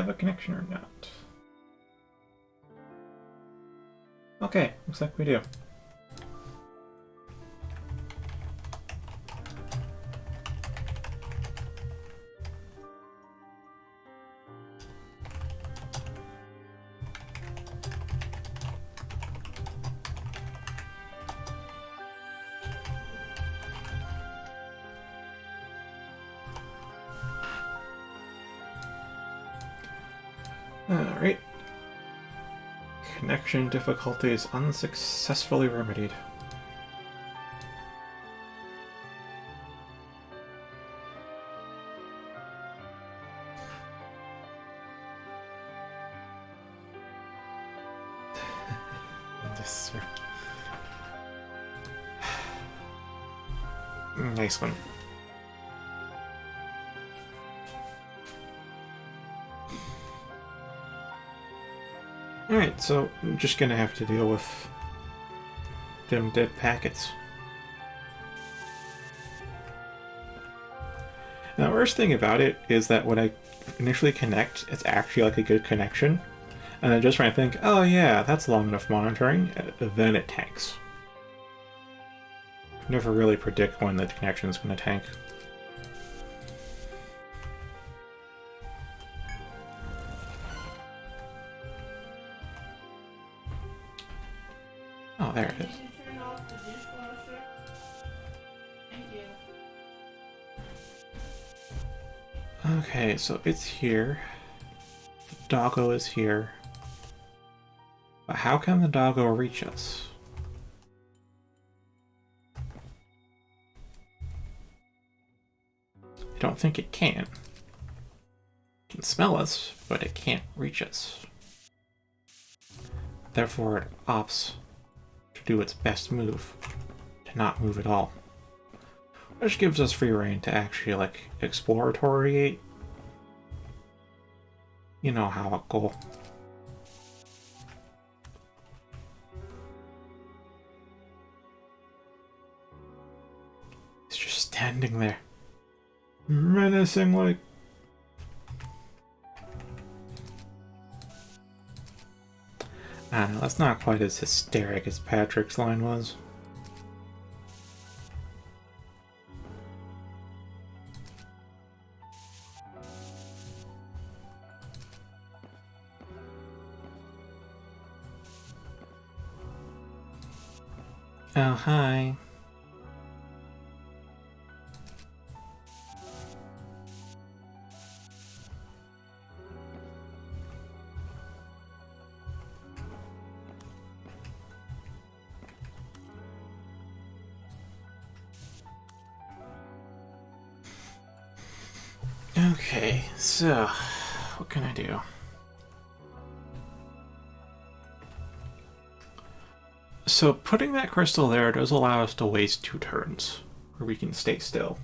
have a connection or not? Okay, looks like we do. Alright. Connection difficulties unsuccessfully remedied. Yes, sir. Nice one. Alright, so I'm just gonna have to deal with them dead packets. Now, the worst thing about it is that when I initially connect, it's actually like a good connection. And then just when I think, oh yeah, that's long enough monitoring, then it tanks. Never really predict when the connection is going to tank. Oh, there it is. Turn off the dishwasher. Thank you. Okay, so it's here. The doggo is here. But how can the doggo reach us? I don't think it can. It can smell us, but it can't reach us. Therefore, it opts to do its best move, to not move at all. Which gives us free reign to actually, like, exploratory. You know how it go. It's just standing there. Menacingly. I don't know, that's not quite as hysteric as Patrick's line was. Oh, hi. Okay, so what can I do? So putting that crystal there does allow us to waste 2 turns, where we can stay still.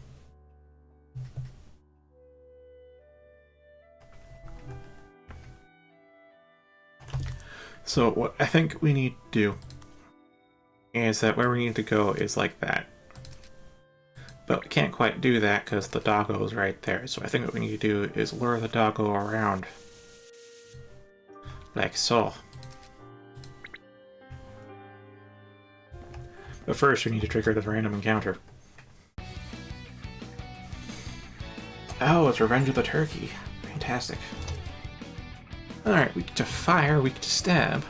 So what I think we need to do is that where we need to go is like that. But we can't quite do that because the doggo is right there. So I think what we need to do is lure the doggo around. Like so. But first we need to trigger this random encounter. Oh, it's Revenge of the Turkey. Fantastic. Alright, weak to fire, weak to stab.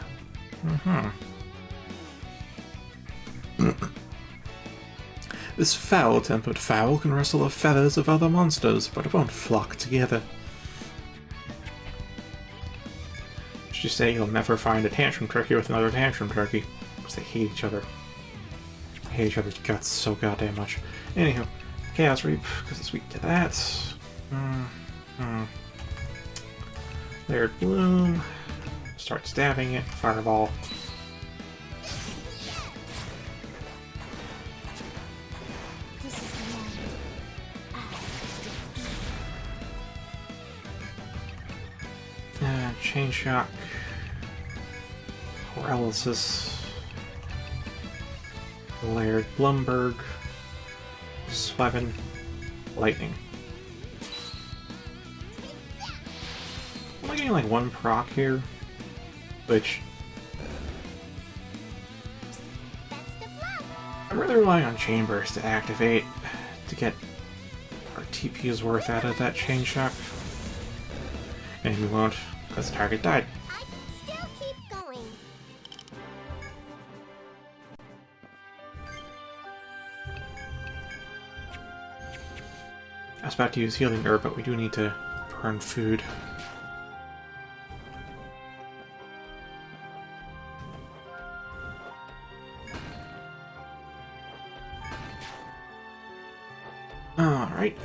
This foul-tempered fowl can rustle the feathers of other monsters, but it won't flock together. Should you say you'll never find a tantrum turkey with another tantrum turkey? Because they hate each other. They hate each other's guts so goddamn much. Anywho, Chaos Reap, because it's weak to that. Layered Bloom. Start stabbing it. Fireball. Chain Shock. Paralysis. Layered Blumberg. Weapon. Lightning. Oh my getting like one proc here, which I'm really relying on chambers to activate to get our TP's worth out of that chain shock. And we won't, because the target died. I can still keep going. I was about to use healing herb, but we do need to burn food. Alright.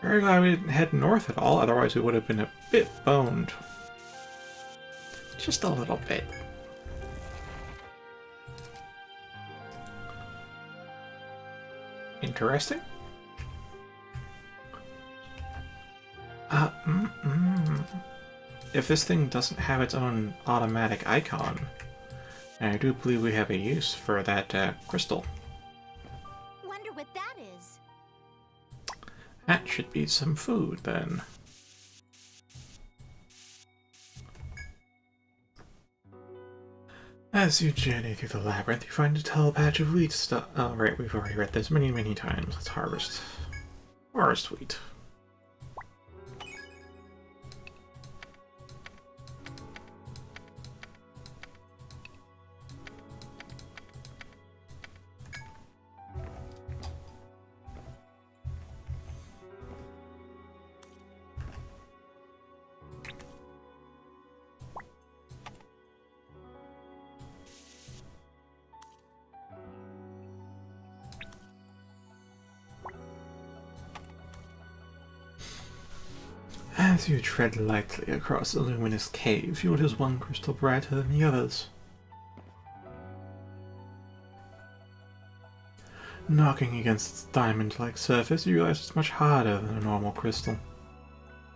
Very glad we didn't head north at all, otherwise we would have been a bit boned. Just a little bit. Interesting. If this thing doesn't have its own automatic icon, I do believe we have a use for that crystal. Wonder what that is. That should be some food, then. As you journey through the labyrinth, you find a tall patch of wheat stuff. Oh, right, we've already read this many, many times. Let's harvest. Harvest wheat. As you tread lightly across the luminous cave, you notice one crystal brighter than the others. Knocking against its diamond-like surface, you realize it's much harder than a normal crystal.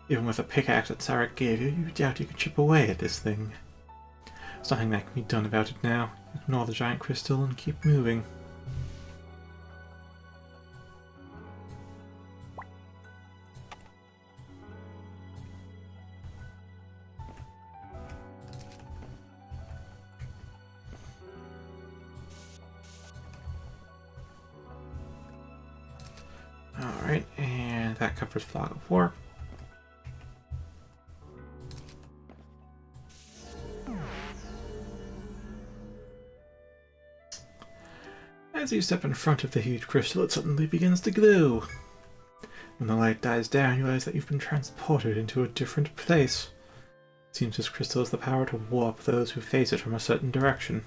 Even with the pickaxe that Sarek gave you, you doubt you could chip away at this thing. There's nothing that can be done about it now. Ignore the giant crystal and keep moving. Alright, and that covers Fog of War. As you step in front of the huge crystal, it suddenly begins to glow. When the light dies down, you realize that you've been transported into a different place. It seems this crystal has the power to warp those who face it from a certain direction.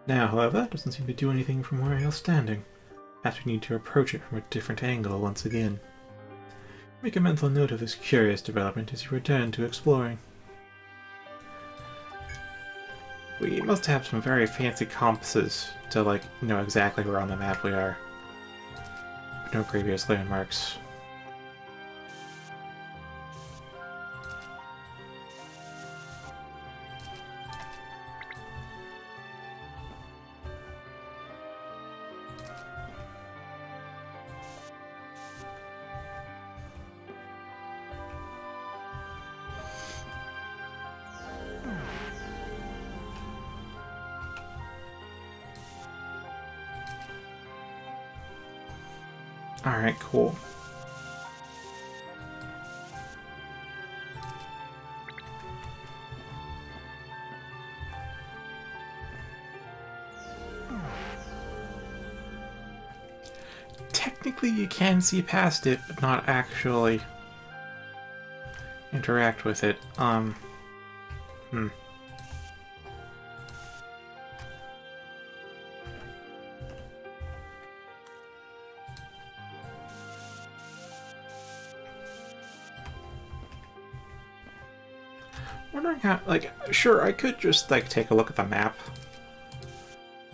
Now, however, it doesn't seem to do anything from where you're standing. Perhaps we need to approach it from a different angle once again. Make a mental note of this curious development as you return to exploring. We must have some very fancy compasses to, like, know exactly where on the map we are. No previous landmarks. Alright, cool. Technically you can see past it, but not actually interact with it. Wondering how, like, sure, I could just, like, take a look at the map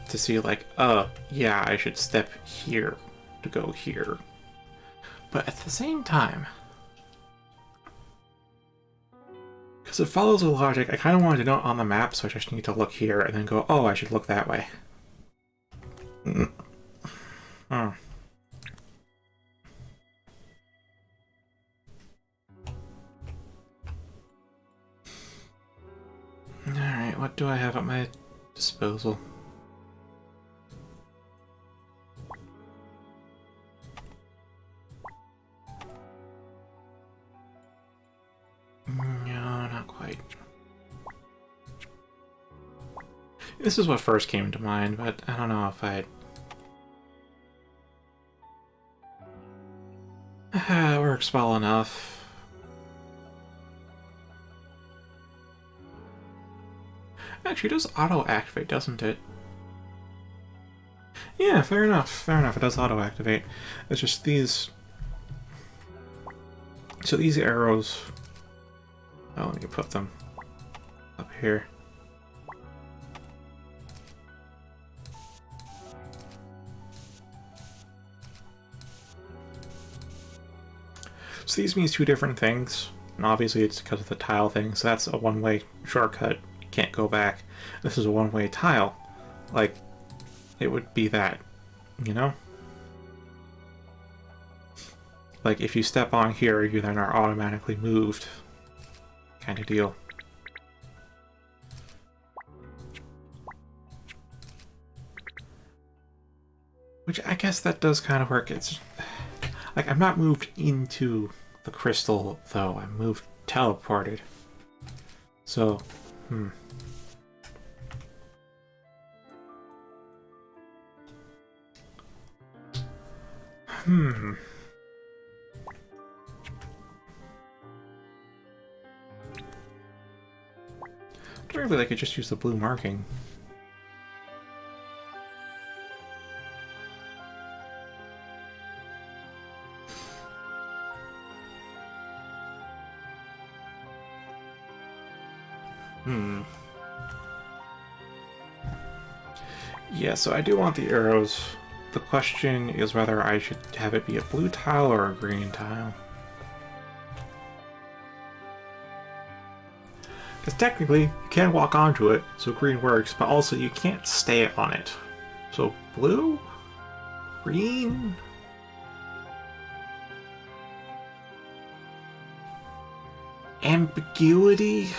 to see, like, yeah, I should step here to go here. But at the same time, because it follows the logic, I kind of wanted to know it on the map, so I just need to look here and then go, oh, I should look that way. Hmm. Alright, what do I have at my disposal? No, not quite. This is what first came to mind, but I don't know if I'd... It works well enough. Actually, it does auto-activate, doesn't it? Yeah, fair enough. Fair enough, it does auto-activate. It's just these... So these arrows... Oh, let me put them up here. So these means two different things. And obviously it's because of the tile thing, so that's a one-way shortcut. Can't go back. This is a one-way tile. Like, it would be that, you know? Like, if you step on here, you then are automatically moved. Kind of deal. Which, I guess that does kind of work. It's... Like, I'm not moved into the crystal, though. I'm moved teleported. So, Maybe I could just use the blue marking. Yeah, so I do want the arrows. The question is whether I should have it be a blue tile or a green tile. Because technically, you can walk onto it, so green works, but also you can't stay on it. So blue? Green? Ambiguity?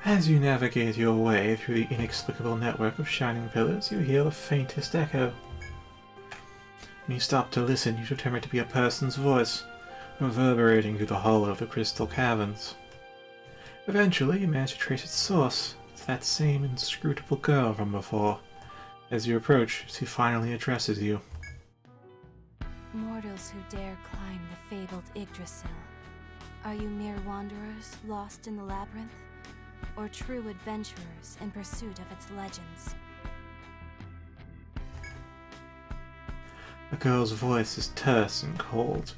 As you navigate your way through the inexplicable network of shining pillars, you hear the faintest echo. When you stop to listen, you determine it to be a person's voice, reverberating through the hollow of the crystal caverns. Eventually, you manage to trace its source. It's that same inscrutable girl from before. As you approach, she finally addresses you. Mortals who dare climb the fabled Yggdrasil. Are you mere wanderers, lost in the labyrinth? Or true adventurers in pursuit of its legends? The girl's voice is terse and cold.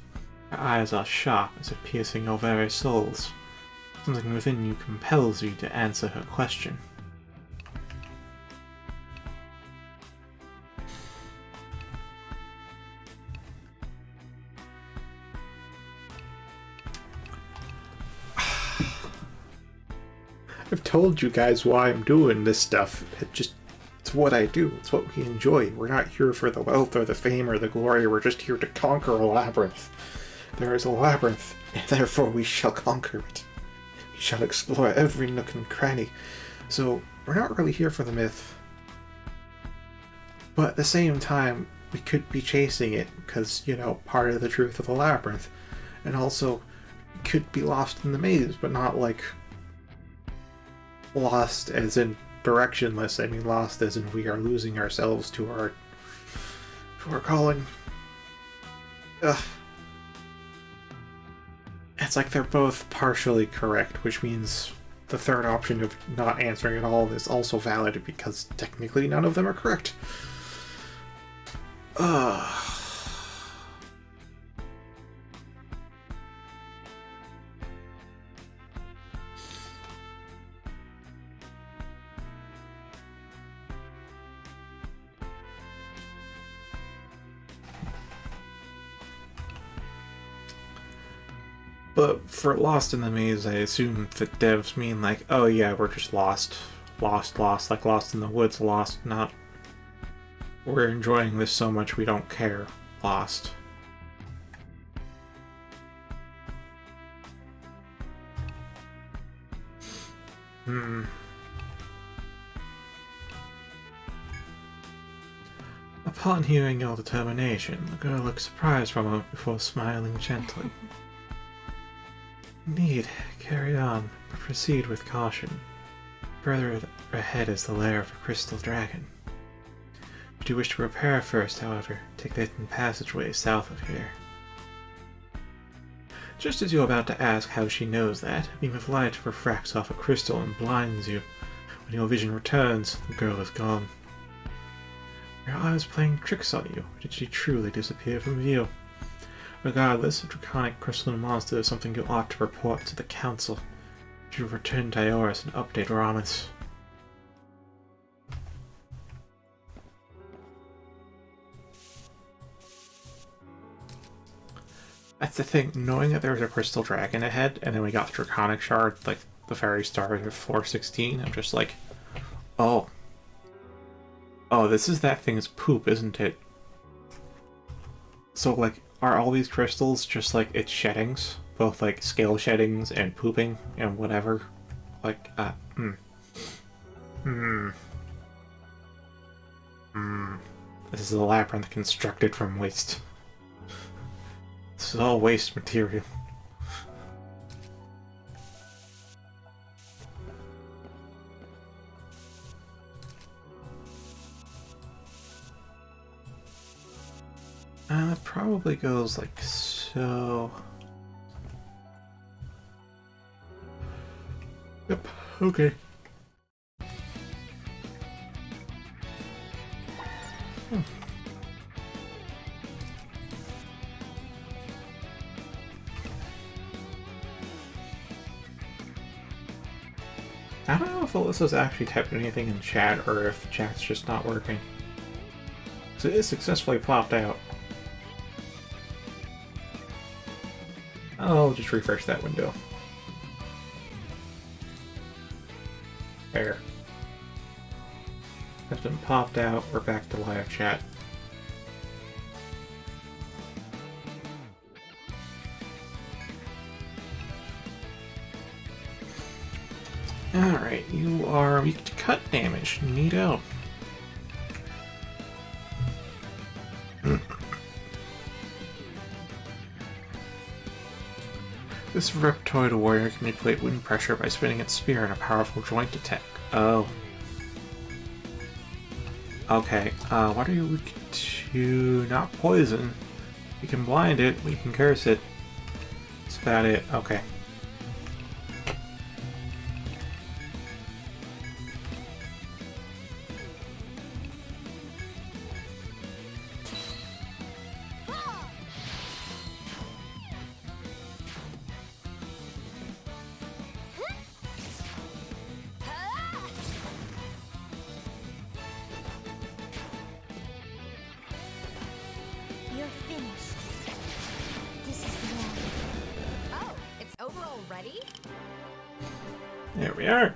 Her eyes are sharp as if piercing your very souls. Something within you compels you to answer her question. I've told you guys why I'm doing this stuff. It's what I do. It's what we enjoy. We're not here for the wealth or the fame or the glory. We're just here to conquer a labyrinth. There is a labyrinth, and therefore we shall conquer it. We shall explore every nook and cranny. So, we're not really here for the myth. But at the same time, we could be chasing it, because, you know, part of the truth of a labyrinth. And also, we could be lost in the maze, but not like... lost as in directionless, I mean lost as in we are losing ourselves to our calling. Ugh. It's like they're both partially correct, which means the third option of not answering at all is also valid because technically none of them are correct. Ugh. But for Lost in the Maze, I assume that devs mean like, oh yeah, we're just lost, like Lost in the Woods, lost, not we're enjoying this so much we don't care, lost. Upon hearing your determination, the girl looked surprised for a moment before smiling gently. Indeed, carry on, but proceed with caution. Further ahead is the lair of a crystal dragon. If you wish to repair first, however, take the hidden passageway south of here. Just as you're about to ask how she knows that, a beam of light refracts off a crystal and blinds you. When your vision returns, the girl is gone. Were her eyes playing tricks on you, or did she truly disappear from view? Regardless, a draconic crystalline monster is something you ought to report to the Council. You return to Ioris and update Ramus. That's the thing, knowing that there was a crystal dragon ahead, and then we got the draconic shard, like the very start of 416, I'm just like, oh. Oh, this is that thing's poop, isn't it? So, like, are all these crystals just like its sheddings? Both like scale sheddings and pooping and whatever? Like, This is a labyrinth constructed from waste. This is all waste material. It probably goes like so. Yep, okay. I don't know if Alyssa's actually typed anything in chat or if chat's just not working. So it is successfully plopped out. I'll just refresh that window. There. That's been popped out. We're back to live chat. Alright, you are weak to cut damage. Neato. This Reptoid warrior can manipulate wind pressure by spinning its spear in a powerful joint attack. Oh. Okay, what are you weak to? Not poison. We can blind it, we can curse it. That's about it. Okay. You're finished. This is the end. Oh, it's over already? There we are.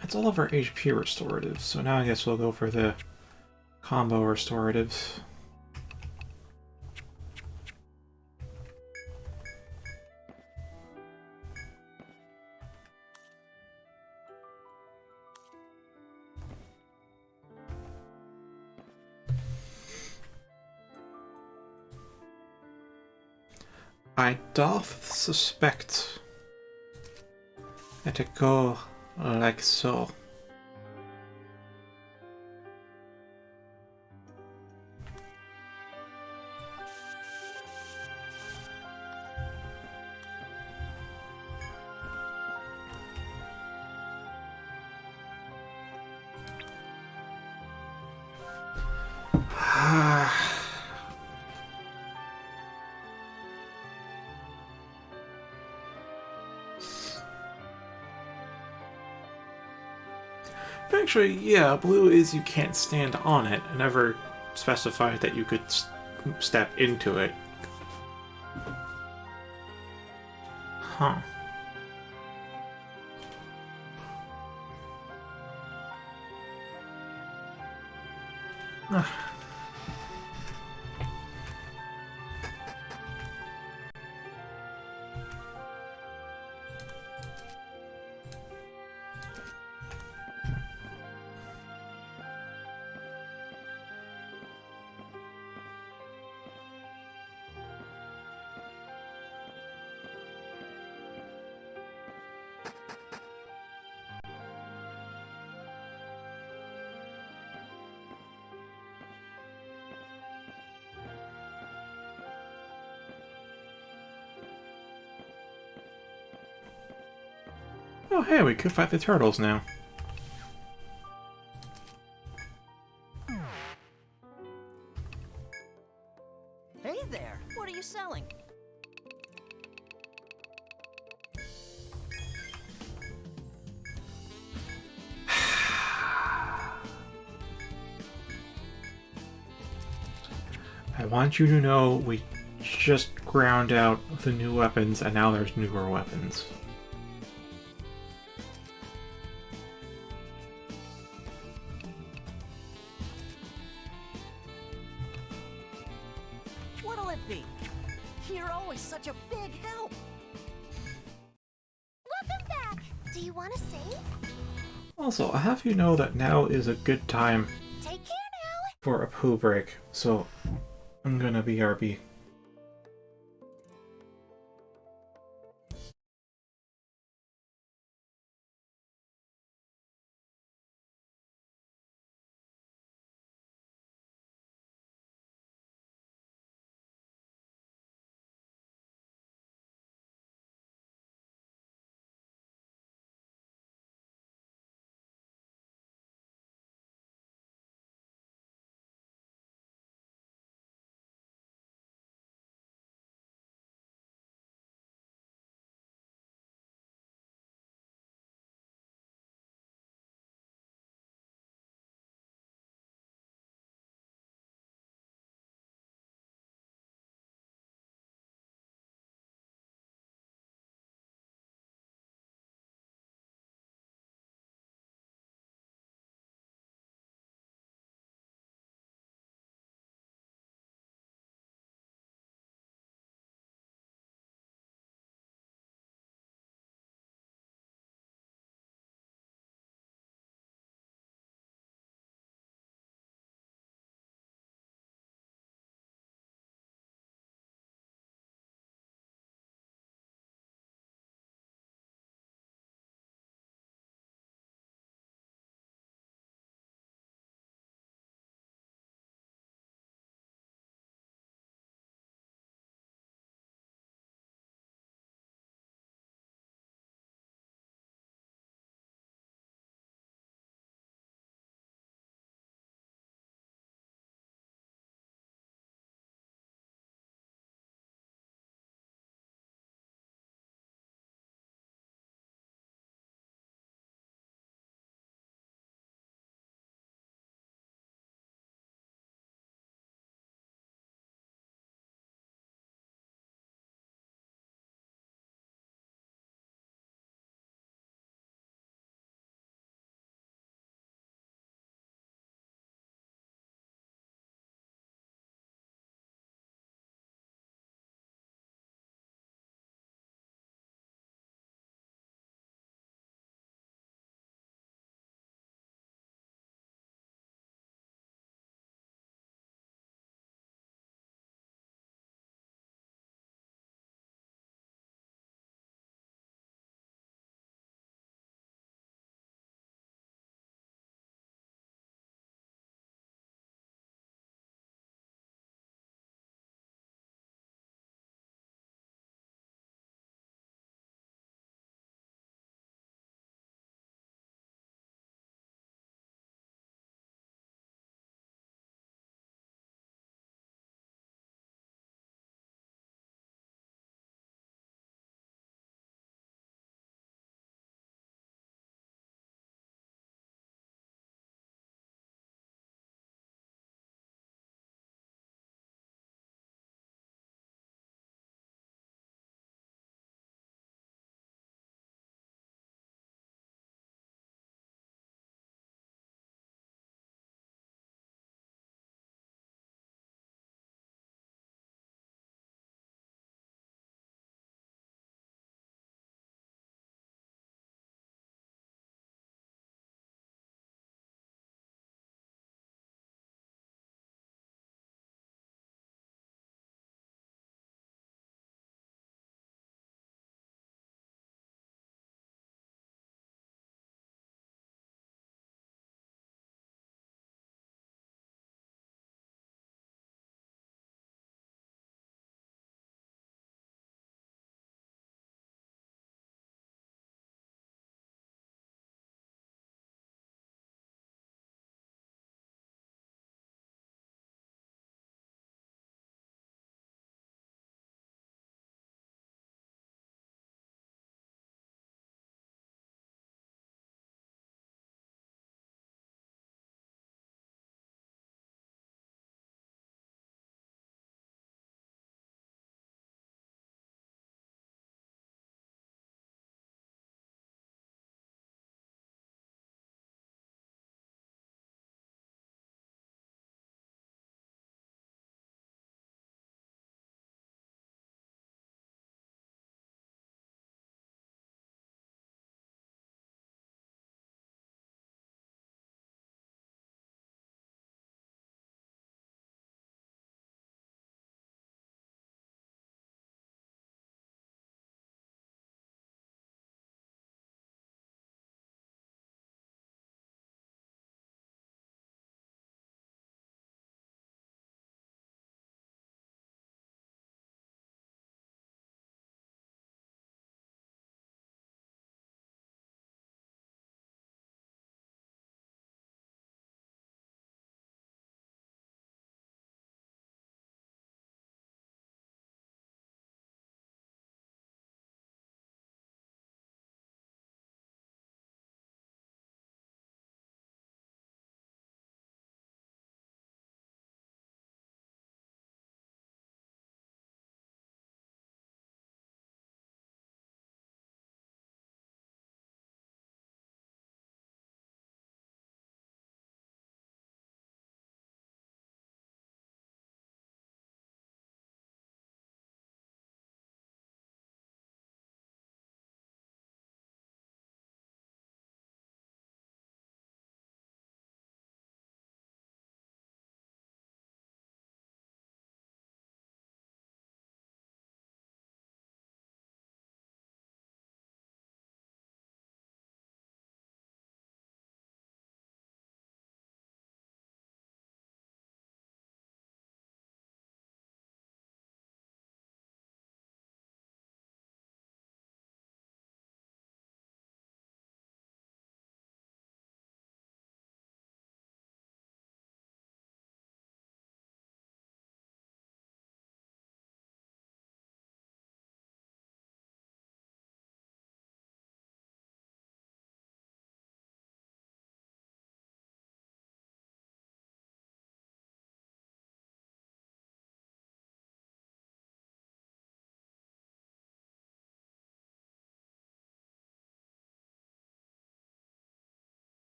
That's all of our HP restoratives, so now I guess we'll go for the combo restoratives. I doth suspect that it go like so. Actually, yeah, blue is you can't stand on it. I never specified that you could step into it. Huh. Oh, hey, we could fight the turtles now. Hey there, what are you selling? I want you to know we just ground out the new weapons and now there's newer weapons. What'll it be? You're always such a big help. Welcome back! Do you want to save? Also, I have you know that now is a good time Take care now! for a poo break, so I'm gonna BRB.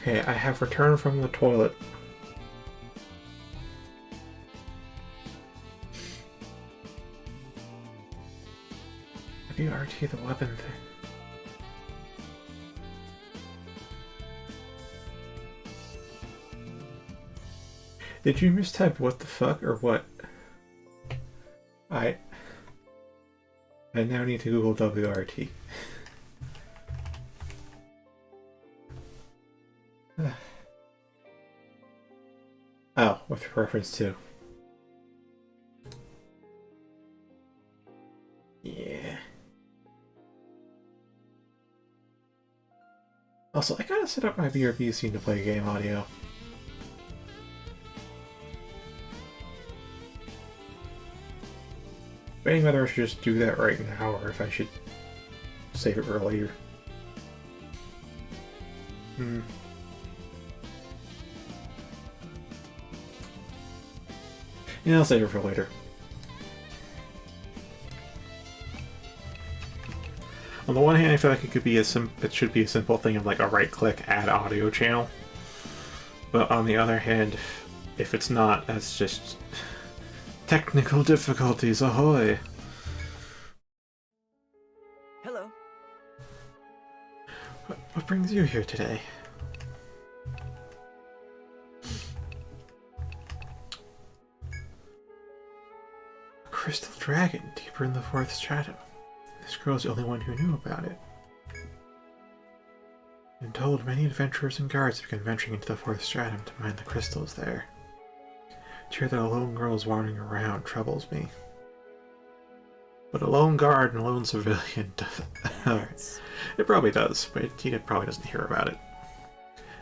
Hey, I have returned from the toilet. WRT the weapon thing. Did you mistype what the fuck or what? I now need to Google WRT. Oh, with reference to. Yeah. Also, I gotta set up my BRB scene to play game audio. Debating whether I should just do that right now or if I should save it for later. Yeah, I'll save it for later. On the one hand, I feel like it could be it should be a simple thing of like a right-click add audio channel. But on the other hand, if it's not, that's just technical difficulties, ahoy! Hello. What brings you here today? A crystal dragon deeper in the fourth stratum. This girl's the only one who knew about it. Been told many adventurers and guards have begun venturing into the fourth stratum to mine the crystals there. To hear that a lone girl is wandering around troubles me. But a lone guard and a lone civilian does. It probably does, but Tina probably doesn't hear about it.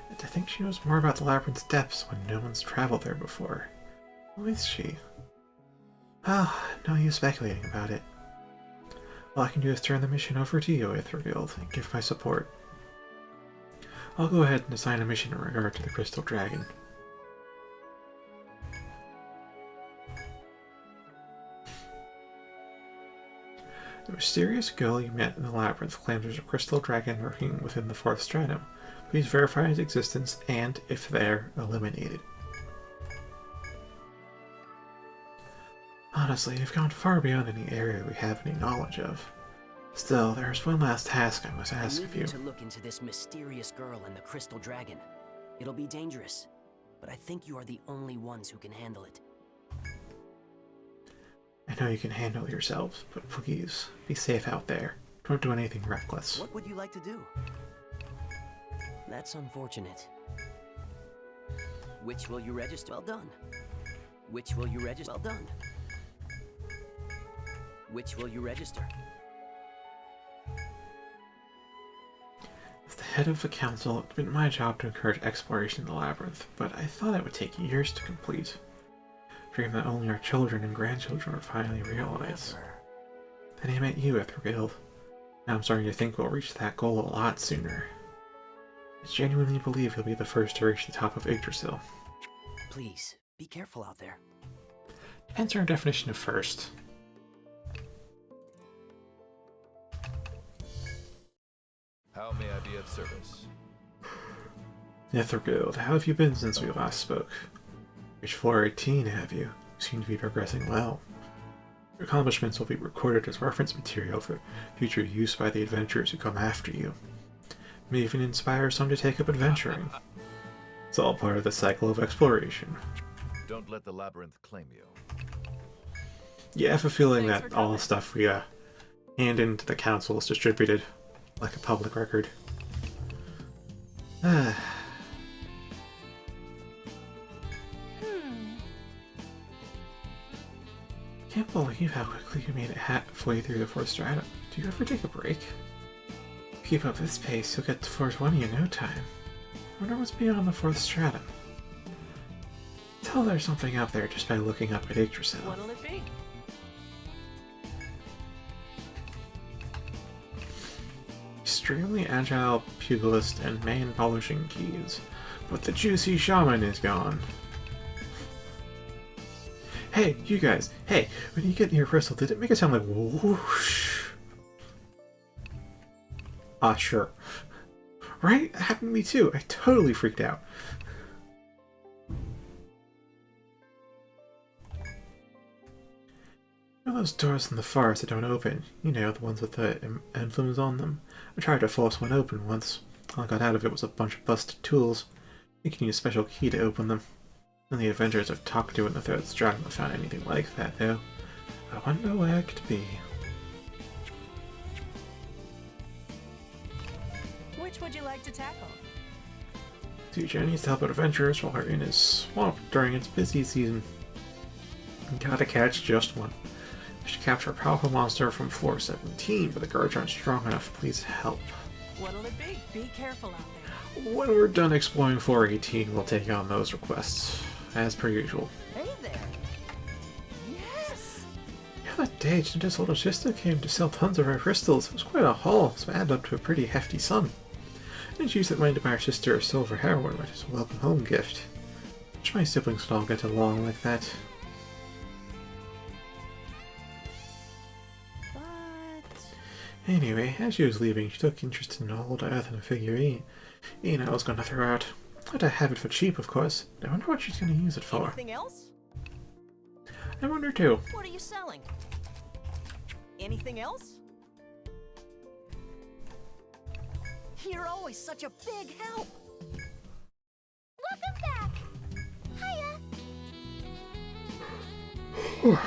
And to think she knows more about the labyrinth's depths when no one's traveled there before. Who is she? Ah, no use speculating about it. All I can do is turn the mission over to you, Etrian, and give my support. I'll go ahead and assign a mission in regard to the Crystal Dragon. The mysterious girl you met in the labyrinth claims there's a crystal dragon lurking within the fourth stratum. Please verify its existence and, if there, eliminate it. Honestly, you've gone far beyond any area we have any knowledge of. Still, there's one last task I must ask of you. I need you to look into this mysterious girl and the crystal dragon. It'll be dangerous, but I think you are the only ones who can handle it. I know you can handle it yourselves, but please, be safe out there. Don't do anything reckless. What would you like to do? That's unfortunate. Which will you register? Well done. Which will you register? Well done. Which will you register? As the head of the council, it's been my job to encourage exploration of the labyrinth, but I thought it would take years to complete. Dream that only our children and grandchildren would finally realize. Then I met you, Etrian. Now I'm starting to think we'll reach that goal a lot sooner. I genuinely believe you'll be the first to reach the top of Yggdrasil. Please, be careful out there. Depends on our definition of first. How may I be of service? Etrian, how have you been since we last spoke? Reached floor 18, have you? You seem to be progressing well. Your accomplishments will be recorded as reference material for future use by the adventurers who come after you. May even inspire some to take up adventuring. It's all part of the cycle of exploration. Don't let the labyrinth claim you. Yeah, I have a feeling that all the stuff we hand into the council is distributed like a public record. Can't believe how quickly you made it halfway through the fourth stratum. Do you ever take a break? Keep up this pace, you'll get to floor 20 in no time. I wonder what's beyond the fourth stratum. Tell there's something out there just by looking up at Yggdrasil. What'll it be? Extremely agile pugilist and man polishing keys, but the juicy shaman is gone. Hey, you guys! Hey, when you get near crystal, did it make it sound like whoosh? Ah, sure. Right? That happened to me too. I totally freaked out. You know those doors in the forest that don't open? You know, the ones with the emblems on them. I tried to force one open once. All I got out of it was a bunch of busted tools. You can use a special key to open them. None of the adventurers I've talked to in the Third Stratum have found anything like that, though. I wonder where it could be. Which would you like to tackle? Future needs to help out adventurers while Etrian is swamped during its busy season. Gotta catch just one. I should capture a powerful monster from floor 17, but the guards aren't strong enough. Please help. What'll it be? Be careful out there. When we're done exploring floor 18, we'll take on those requests, as per usual. Hey there. Yes. The other day, Jinda's older sister came to sell tons of rare crystals. It was quite a haul, so it added up to a pretty hefty sum. And she used that money to buy her sister a silver heroin, which is a welcome home gift. Wish my siblings would all get along like that. Anyway, as she was leaving, she took interest in an old earthen figurine. I was gonna throw out. I'd have it for cheap, of course. I wonder what she's gonna use it for. Anything else? I wonder too. What are you selling? Anything else? You're always such a big help. Welcome back. Hiya.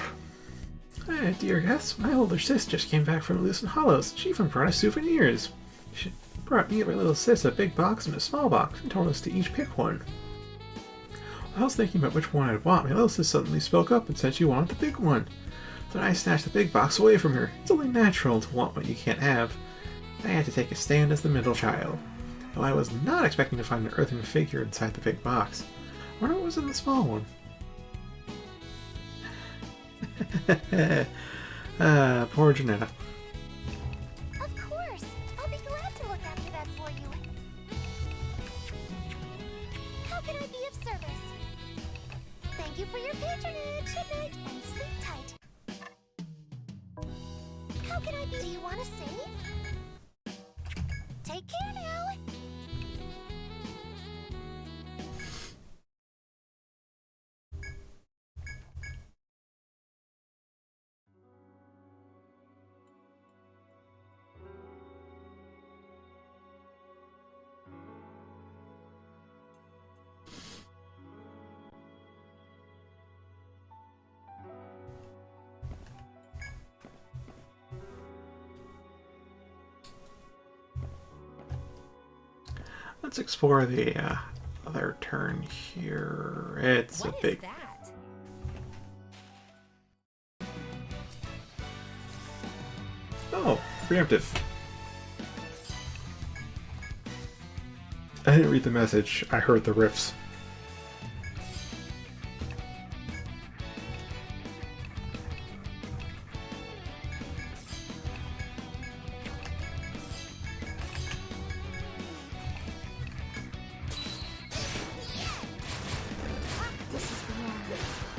Dear guests, my older sis just came back from Lucent Hollows. She even brought us souvenirs. She brought me and my little sis a big box and a small box and told us to each pick one. While I was thinking about which one I'd want, my little sis suddenly spoke up and said she wanted the big one. So I snatched the big box away from her. It's only natural to want what you can't have. I had to take a stand as the middle child. Though I was not expecting to find an earthen figure inside the big box. I wonder what was in the small one. Poor Janetta. Of course. I'll be glad to look after that for you. How can I be of service? Thank you for your patronage. Good night and sleep tight. How can I be? Do you want to save? Take care now. Let's explore the other turn here. It's What a is big. that? Oh, preemptive. I didn't read the message. I heard the riffs.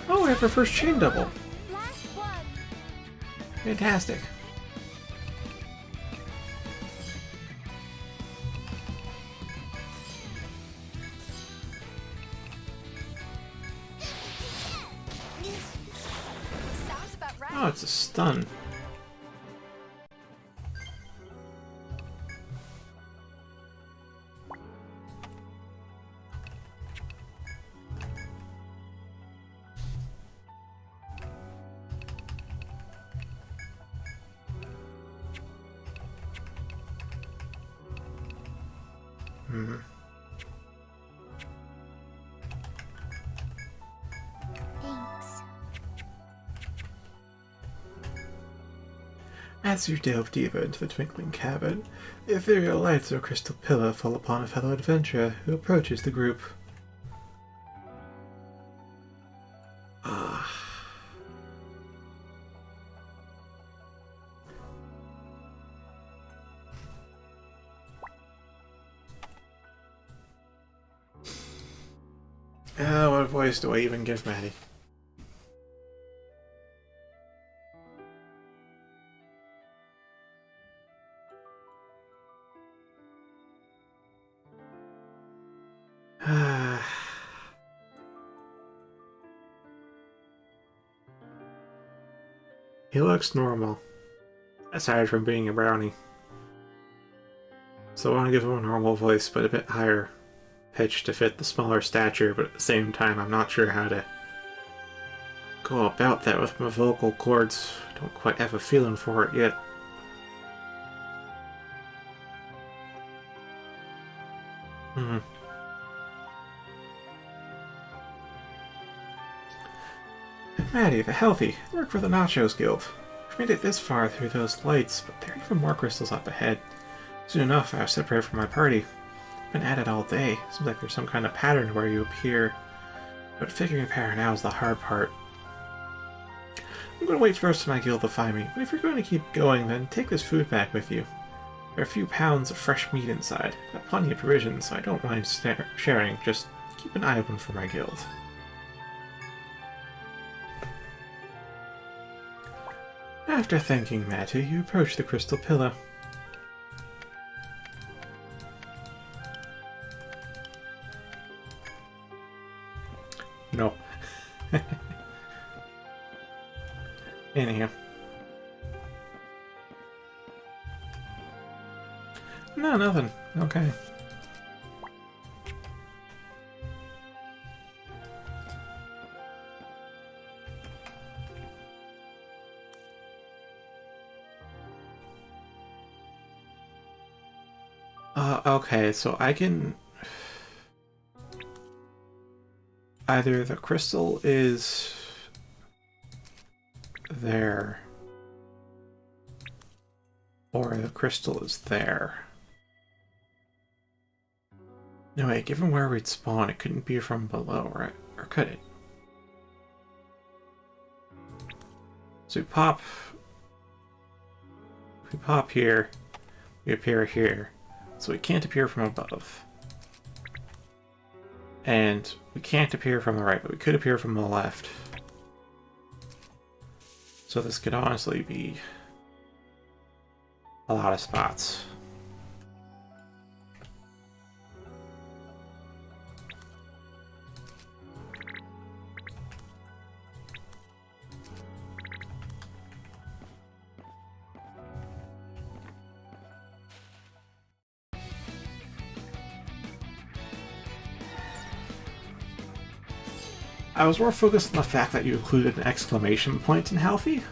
Oh, we have our first chain double. Last one. Fantastic. Sounds about right. Oh, it's a stun. Thanks. As you delve deeper into the twinkling cavern, the ethereal lights of a crystal pillar fall upon a fellow adventurer who approaches the group. Ah. What voice do I even give Maddie? He looks normal, aside from being a brownie. So I want to give him a normal voice, but a bit higher pitch to fit the smaller stature, but at the same time I'm not sure how to go about that with my vocal cords. Don't quite have a feeling for it yet. Maddie, the healthy, work for the Nachos Guild. We've made it this far through those lights, but there are even more crystals up ahead. Soon enough, I was separated from my party. I've been at it all day. Seems like there's some kind of pattern where you appear. But figuring a pattern out is the hard part. I'm going to wait for the rest of my guild to find me, but if you're going to keep going, then take this food back with you. There are a few pounds of fresh meat inside. I've got plenty of provisions, so I don't mind sharing. Just keep an eye open for my guild. After thanking Matty, you approach the crystal pillar. No. Anyhow. No, nothing. Okay. Okay, so I can... Either the crystal is there, or the crystal is there. No, wait, given where we'd spawn, it couldn't be from below, right? Or could it? So we pop here, we appear here. So we can't appear from above. And we can't appear from the right, but we could appear from the left. So this could honestly be a lot of spots. I was more focused on the fact that you included an exclamation point in healthy.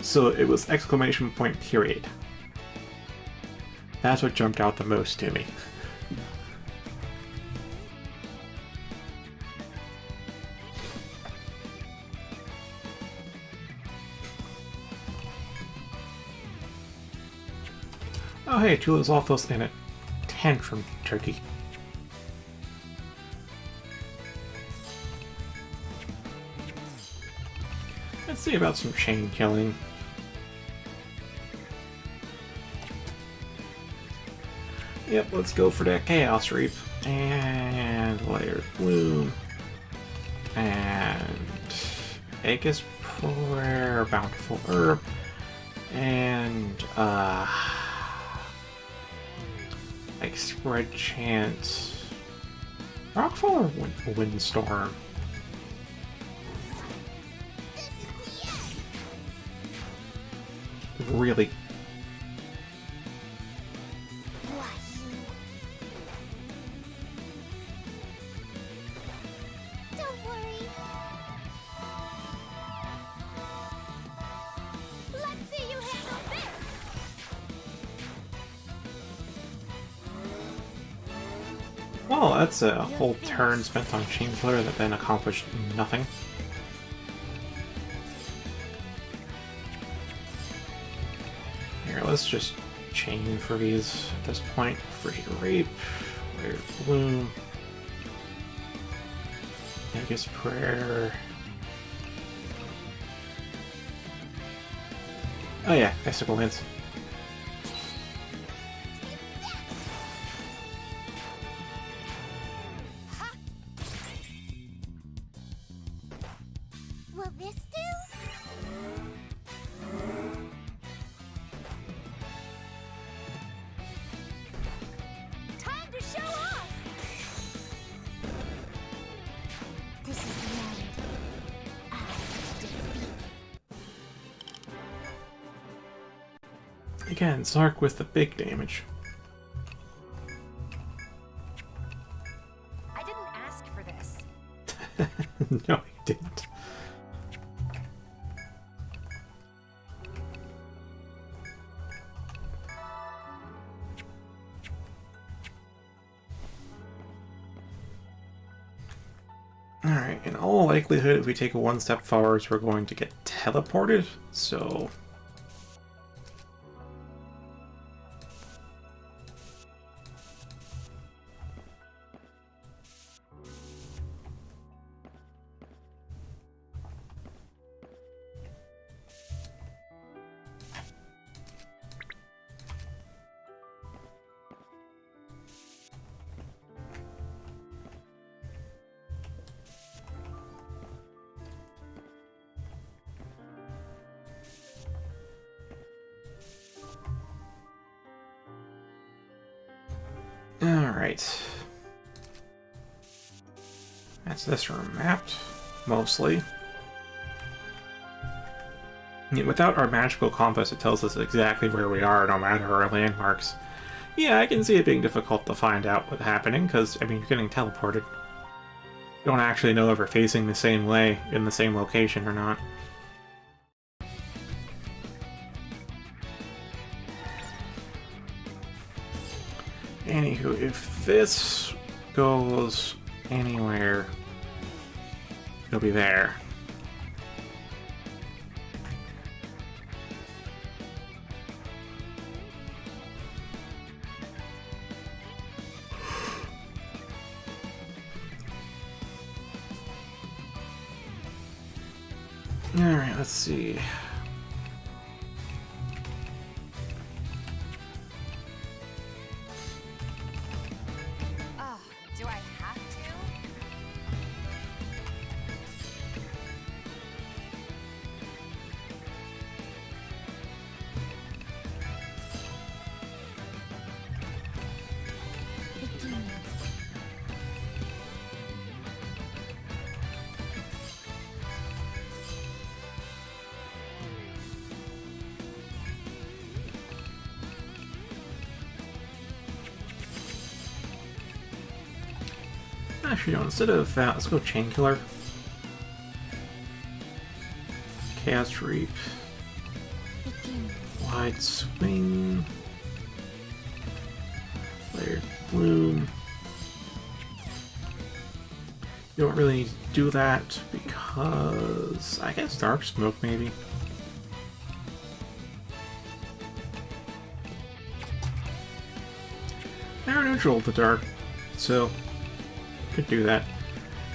So it was exclamation point period. That's what jumped out the most to me. Oh hey, two Lizalfos and a tantrum turkey. Let's see about some chain killing. Yep, let's go for that Chaos Reap. And Layered Bloom. And Aegis Prayer, Bountiful Herb. And like Spread Chant. Rockfall or Windstorm? Really? Don't worry. Let's see you handle this. Well, that's a whole turn spent on Chain Killer that then accomplished nothing. Here, let's just chain freeze at this point. Free Rape, Layered Bloom, Aegis Prayer. Oh yeah, Icicle Hints. Will this do? Time to show off! This is the end. I defeat. Again, Zark with the big damage. I didn't ask for this. No, he didn't. Alright, in all likelihood, if we take one step forward, we're going to get teleported, so... Alright. That's this room mapped, mostly. Yeah, without our magical compass, it tells us exactly where we are, no matter our landmarks. Yeah, I can see it being difficult to find out what's happening, because, I mean, you're getting teleported. You don't actually know if we're facing the same way, in the same location or not. Anywho, if this goes anywhere, it'll be there. Alright, let's see. Oh, do I have to? Actually, no, instead of that, let's go Chain Killer. Chaos Reap. Wide Swing. Layered Bloom. You don't really need to do that because I guess Dark Smoke maybe. They're neutral to dark, so could do that.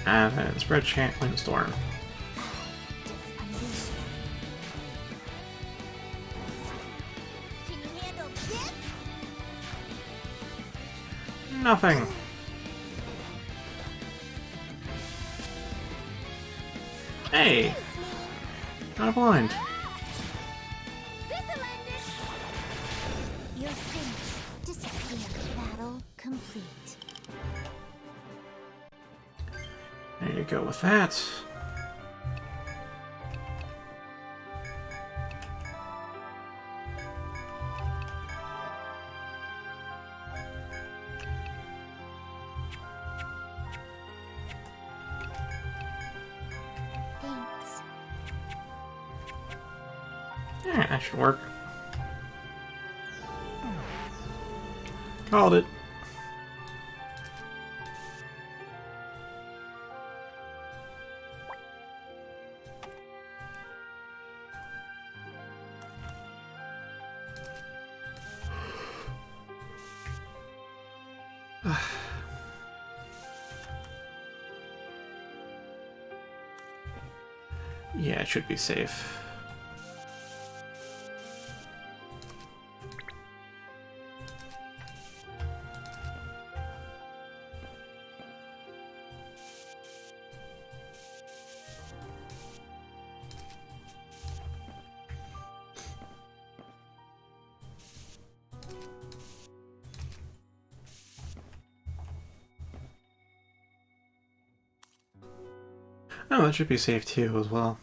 And then spread chant Windstorm. Can you handle this? Nothing. Hey! Not blind. This'll end it. You're finished. Disappear. Battle complete. There you go with that. Thanks. Yeah, that should work. Called it. Yeah, it should be safe. Oh, that should be safe too as well.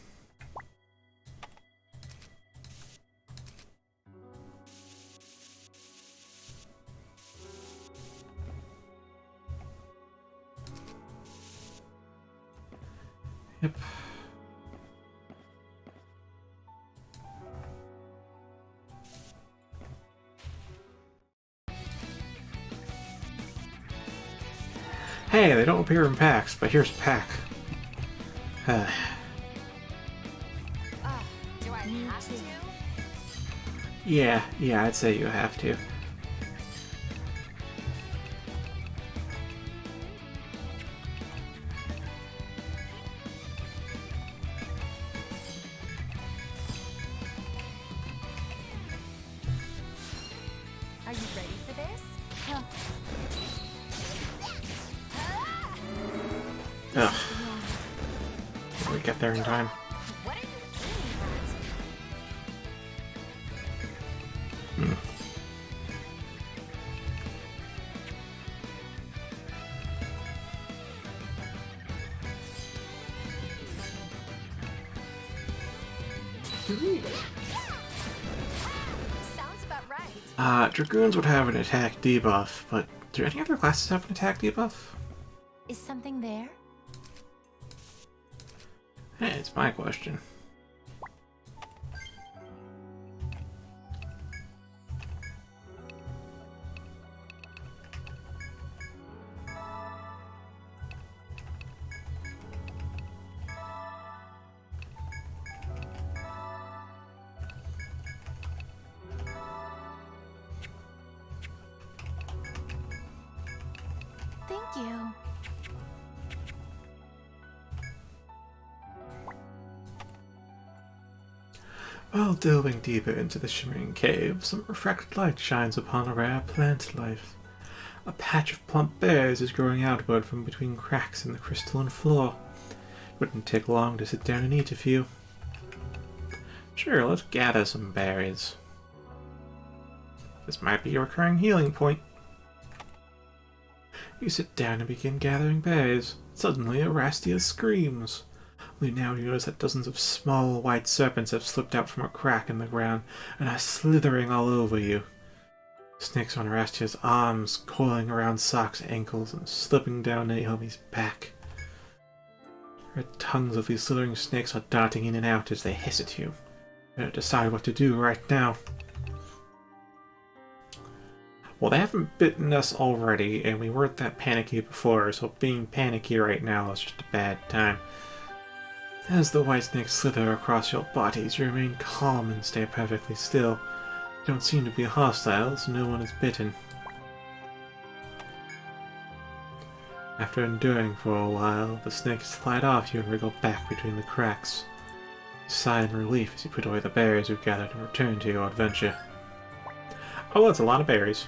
Yep. Hey, they don't appear in packs, but here's a pack. Do I have to? Yeah, I'd say you have to. Are you ready for this? Ugh. We get there in time. What are you aiming Hmm. at? Sounds about right. Dragoons would have an attack debuff, but do any other classes have an attack debuff? Is something there? Hey, it's my question. Thank you. While delving deeper into the shimmering cave, some refracted light shines upon a rare plant life. A patch of plump berries is growing outward from between cracks in the crystalline floor. It wouldn't take long to sit down and eat a few. Sure, let's gather some berries. This might be a recurring healing point. You sit down and begin gathering berries. Suddenly, Erastia screams. Only now you notice that dozens of small white serpents have slipped out from a crack in the ground and are slithering all over you. Snakes on Erastia's arms, coiling around Sock's ankles and slipping down Naomi's back. Red tongues of these slithering snakes are darting in and out as they hiss at you. You don't decide what to do right now. Well, they haven't bitten us already, and we weren't that panicky before, so being panicky right now is just a bad time. As the white snakes slither across your bodies, you remain calm and stay perfectly still. You don't seem to be hostile, so no one is bitten. After enduring for a while, the snakes slide off you and wriggle back between the cracks. You sigh in relief as you put away the berries you've gathered and return to your adventure. Oh, that's a lot of berries.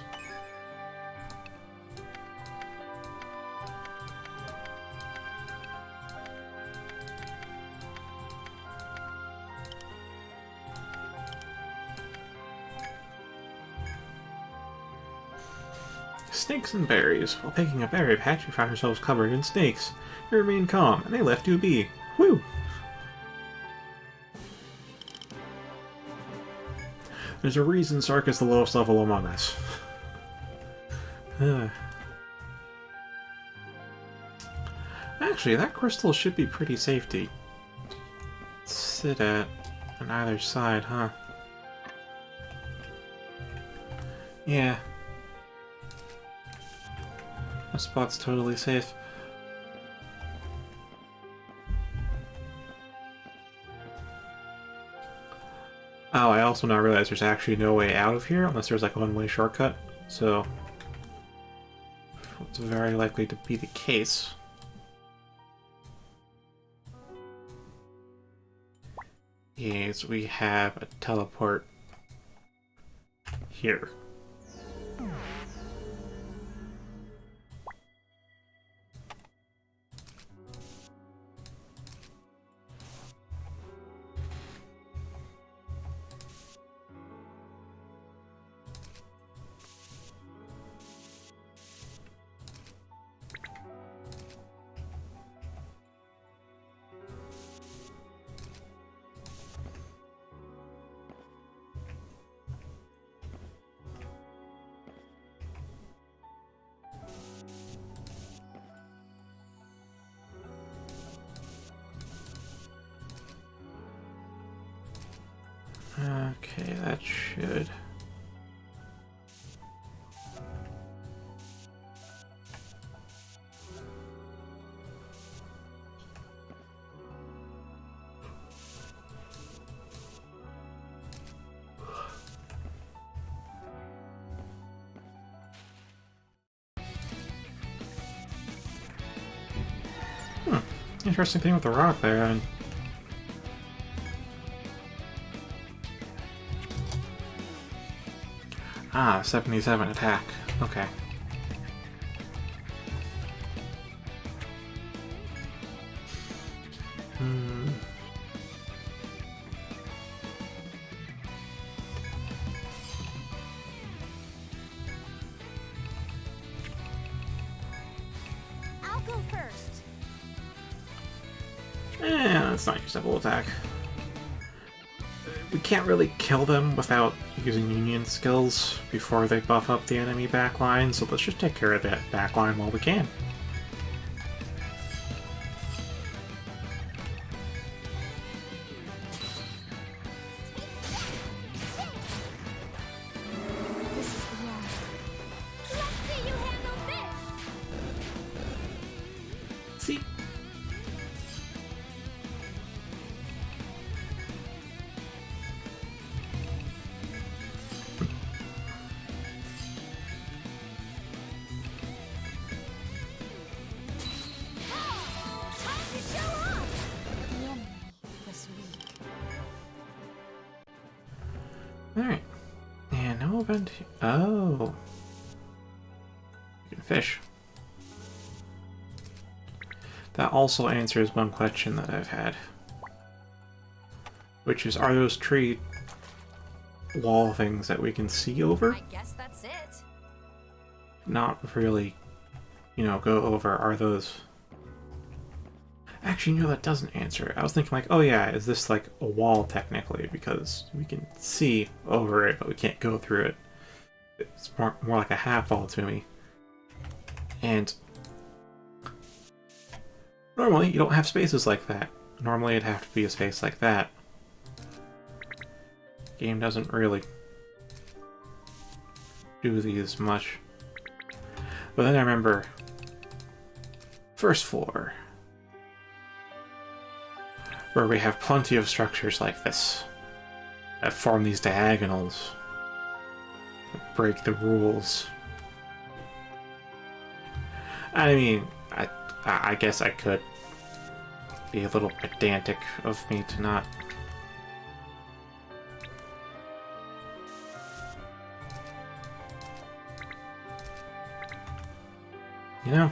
Snakes and berries. While picking a berry patch, you found yourselves covered in snakes. You remained calm, and they left you be. Whew! There's a reason Sark is the lowest level among us. Actually, that crystal should be pretty safe to sit at on either side, huh? Yeah. That spot's totally safe. Oh, I also now realize there's actually no way out of here unless there's like a one-way shortcut, so it's very likely to be the case. Is we have a teleport here. Okay, that should... Interesting thing with the rock there. And ah, 77 attack. Okay. I'll go first. That's not your double attack. We can't really kill them without using union skills before they buff up the enemy backline, so let's just take care of that backline while we can. This is the wall. Let's see you handle this. See? Time to show off. The enemy was weak. Alright. And no event. Oh. You can fish. That also answers one question that I've had. Which is, are those tree wall things that we can see over? I guess that's it. Not really, you know, go over. Are those... Actually, no, that doesn't answer it. I was thinking like, oh yeah, is this like a wall technically? Because we can see over it, but we can't go through it. It's more like a half wall to me. And normally you don't have spaces like that. Normally it'd have to be a space like that. Game doesn't really do these much. But then I remember first floor, where we have plenty of structures like this that form these diagonals that break the rules. I mean, I guess I could be a little pedantic of me to not... You know?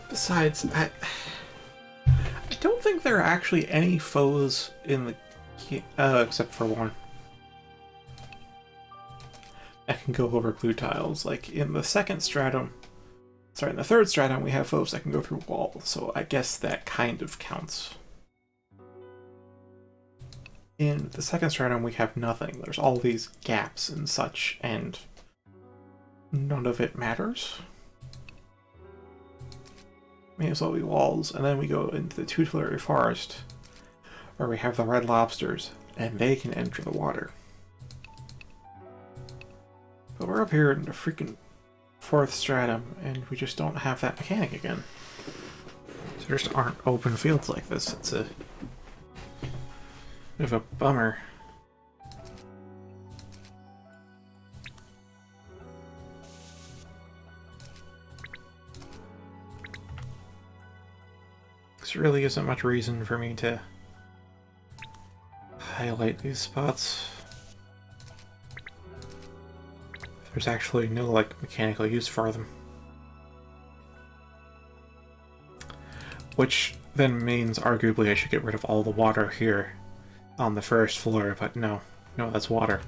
Besides, I don't think there are actually any foes in the except for one that can go over blue tiles. Like in the second stratum, sorry, in the third stratum, we have foes that can go through walls. So I guess that kind of counts. In the second stratum, we have nothing. There's all these gaps and such, and none of it matters. May as well be walls, and then we go into the tutelary forest, where we have the red lobsters, and they can enter the water. But we're up here in the freaking fourth stratum, and we just don't have that mechanic again. So there just aren't open fields like this. It's a bit of a bummer. there really isn't much reason for me to highlight these spots. There's actually no, like, mechanical use for them. Which then means, arguably, I should get rid of all the water here on the first floor, but no. No, that's water.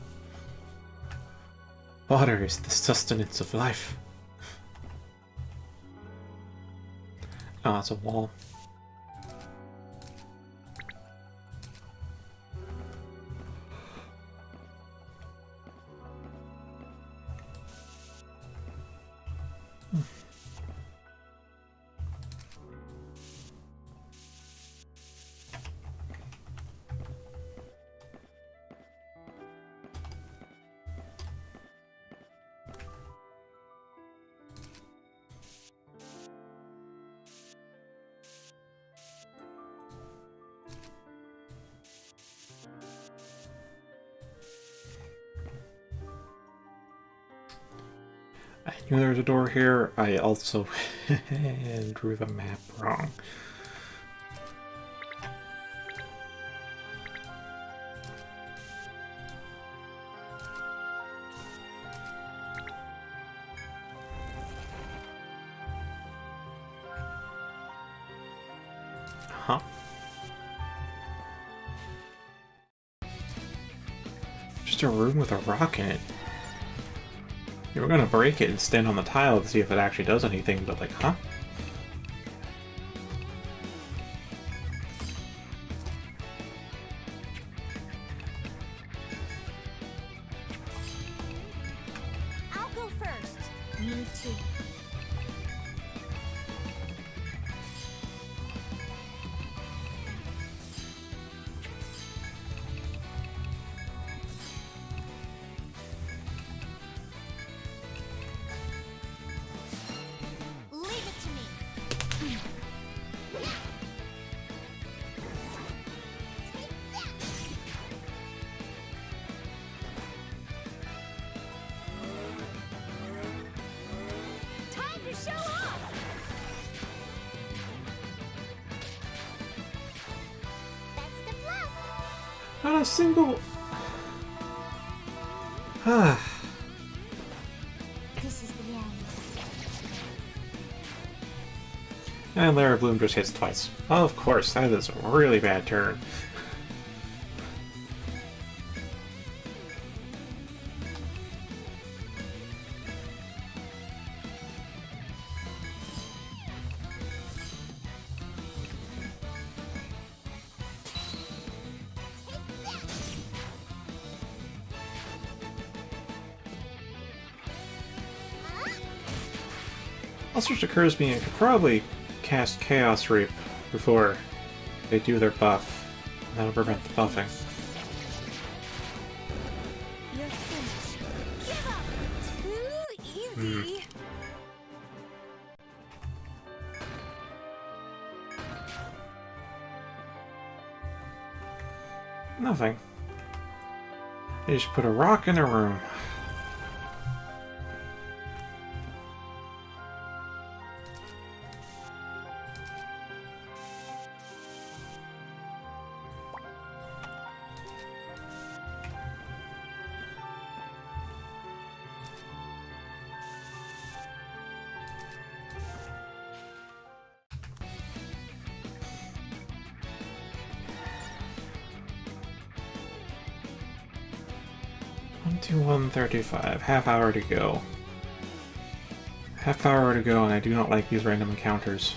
Water is the sustenance of life. Oh, it's a wall. I knew there was a door here. I also drew the map wrong. Huh? Just a room with a rock in it. You were gonna break it and stand on the tile to see if it actually does anything, but like, huh? I'll go first. Me too. Leave it to me. Time to show off! Best of luck. Not a single... Ah. This is the end. And Lara Bloom just hits twice. Of course, that is a really bad turn. Also, just occurs to me I could probably cast Chaos Reap before they do their buff. That'll prevent the buffing. You're finished. Give up! Too easy. Nothing. They just put a rock in a room. To 1:35. Half hour to go. Half hour to go, and I do not like these random encounters.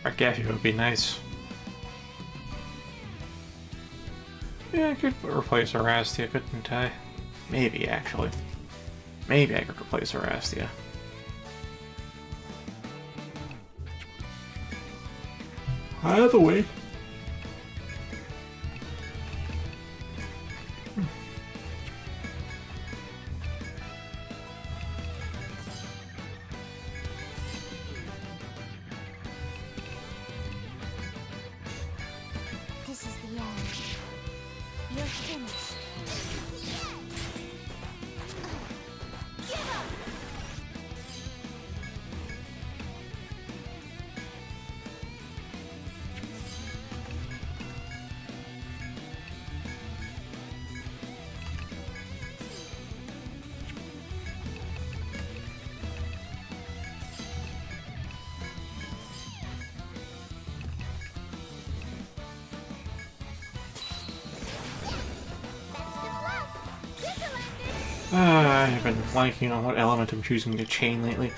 Argaffy would be nice. Yeah, I could replace Arastia, couldn't I? Maybe, actually. Maybe I could replace Arastia. Either way. This is the end. You're finished. I have been blanking on what element I'm choosing to chain lately.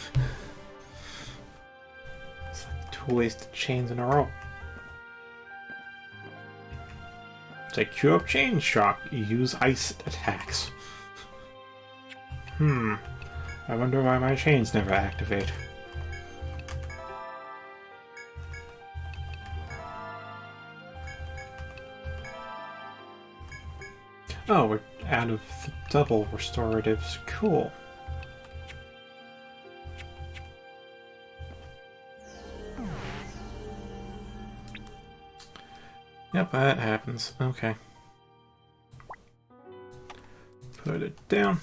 It's like 2 wasted chains in a row. It's like queue up chain shock, use ice attacks. I wonder why my chains never activate. Oh, we're out of the double restoratives. Cool. Yep, that happens. Okay. Put it down.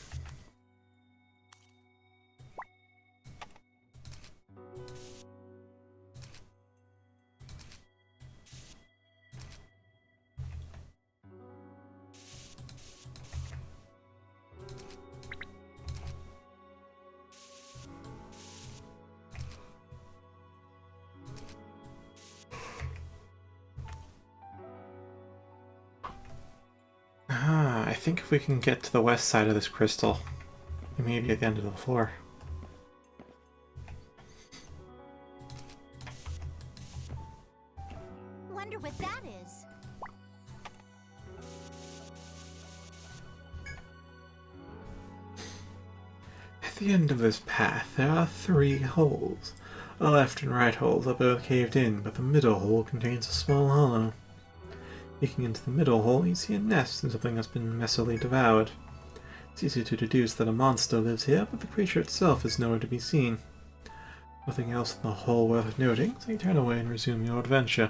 I think if we can get to the west side of this crystal, we may be at the end of the floor. Wonder what that is. At the end of this path, there are 3 holes. The left and right holes are both caved in, but the middle hole contains a small hollow. Peeking into the middle hole, you see a nest and something that's been messily devoured. It's easy to deduce that a monster lives here, but the creature itself is nowhere to be seen. Nothing else in the hole worth noting, so you turn away and resume your adventure.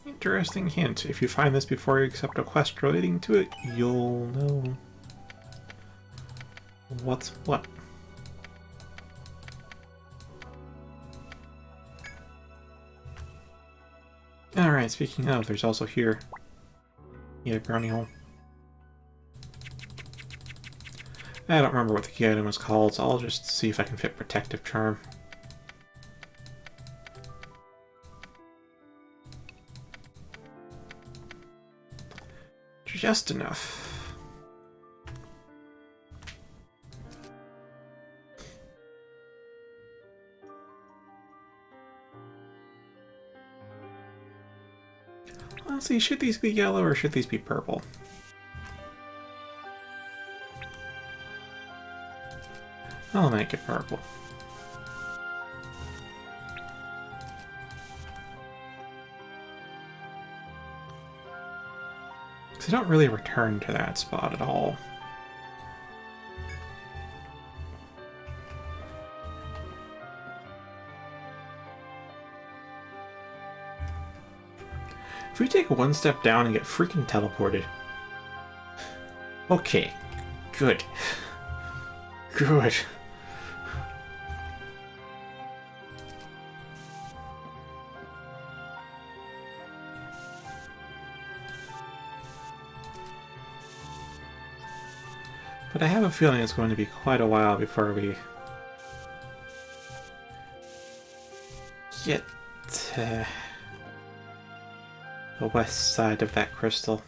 Interesting hint. If you find this before you accept a quest relating to it, you'll know what's what. Alright, speaking of, there's also here. Yeah, brownie hole. I don't remember what the key item was called, so I'll just see if I can fit Protective Charm. Just enough. Let's see, should these be yellow or should these be purple? I'll make it purple. Because I don't really return to that spot at all. If we take 1 step down and get freaking teleported. Okay. Good. Good. But I have a feeling it's going to be quite a while before we get to the west side of that crystal.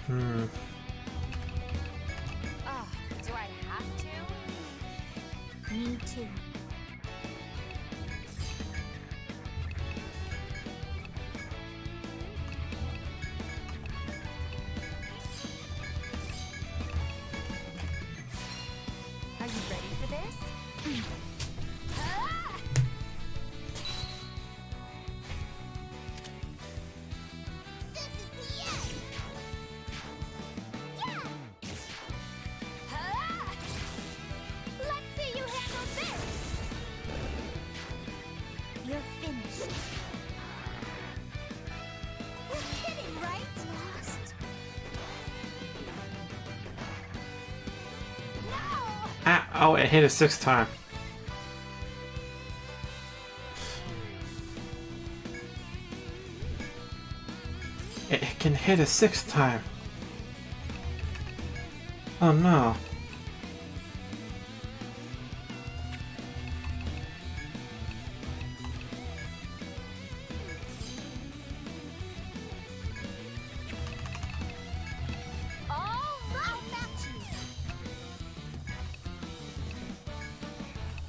Oh, do I have to? Me too. Are you ready for this? This is the end! Yeah! Let's see you handle this! You're finished. We're kidding, right? Lost. No! Ah, oh, it hit a 6th time. It can hit a 6th time. Oh no.